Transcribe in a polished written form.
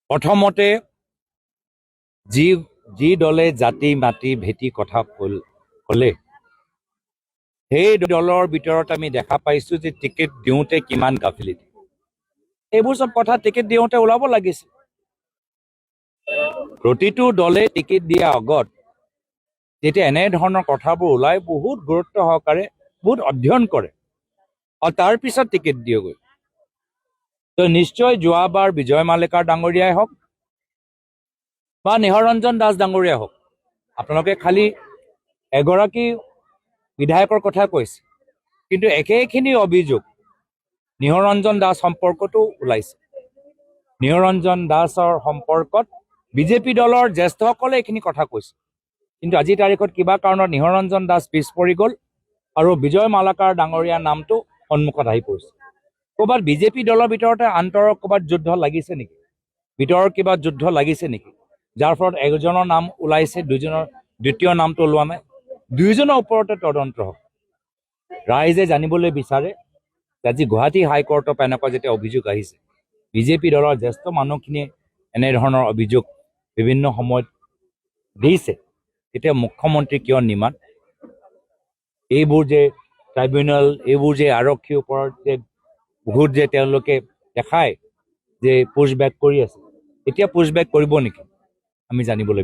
প্ৰথমতে যি দলে জাতি মাটি ভেটি কথা ক'লে সেই দলৰ ভিতৰত আমি দেখা পাইছোঁ যে টিকেট দিওঁতে কিমান গাফিলতি। এইবোৰ চব কথা টিকেট দিওঁতে ওলাব লাগিছিল। প্ৰতিটো দলে টিকেট দিয়াৰ আগত যেতিয়া এনেধৰণৰ কথাবোৰ ওলাই বহুত গুৰুত্ব সহকাৰে বহুত অধ্যয়ন কৰে আৰু তাৰপিছত টিকেট দিয়েগৈ। তো নিশ্চয় যোৱাবাৰ বিজয় মালেকাৰ ডাঙৰীয়াই হওক বা নিহৰঞ্জন দাস ডাঙৰীয়াই হওক, আপোনালোকে খালি এগৰাকী বিধায়কৰ কথা কৈছে, কিন্তু একেখিনি অভিযোগ নিহৰঞ্জন দাস সম্পৰ্কতো ওলাইছে। নিহৰঞ্জন দাসৰ সম্পৰ্কত বিজেপি দলৰ জ্যেষ্ঠসকলে এইখিনি কথা কৈছে, কিন্তু আজিৰ তাৰিখত কিবা কাৰণত নিহৰঞ্জন দাস পিছ পৰি গ'ল আৰু বিজয় মালাকাৰ ডাঙৰীয়াৰ নামটো সন্মুখত আহি পৰিছে। ক'ৰবাত বিজেপি দলৰ ভিতৰতে আন্তৰৰ ক'ৰবাত যুদ্ধ লাগিছে নেকি, ভিতৰৰ কিবা যুদ্ধ লাগিছে নেকি, যাৰ ফলত এজনৰ নাম ওলাইছে, দ্বিতীয় নামটো ওলোৱা নাই। দুয়োজনৰ ওপৰতে তদন্ত হওক। ৰাইজে জানিবলৈ বিচাৰে আজি গুৱাহাটী হাইকোৰ্টৰ পৰা এনেকুৱা যেতিয়া অভিযোগ আহিছে, বিজেপি দলৰ জ্যেষ্ঠ মানুহখিনিয়ে এনেধৰণৰ অভিযোগ বিভিন্ন সময়ত দিছে, তেতিয়া মুখ্যমন্ত্ৰী কিয় নিমাত? এইবোৰ যে ট্ৰাইব্যুনেল, এইবোৰ যে আৰক্ষীৰ ওপৰত যে বহুত যে তেওঁলোকে দেখায় যে পুছবেক কৰি আছে, এতিয়া পুছবেক কৰিব নেকি আমি জানিবলৈ বিচাৰোঁ।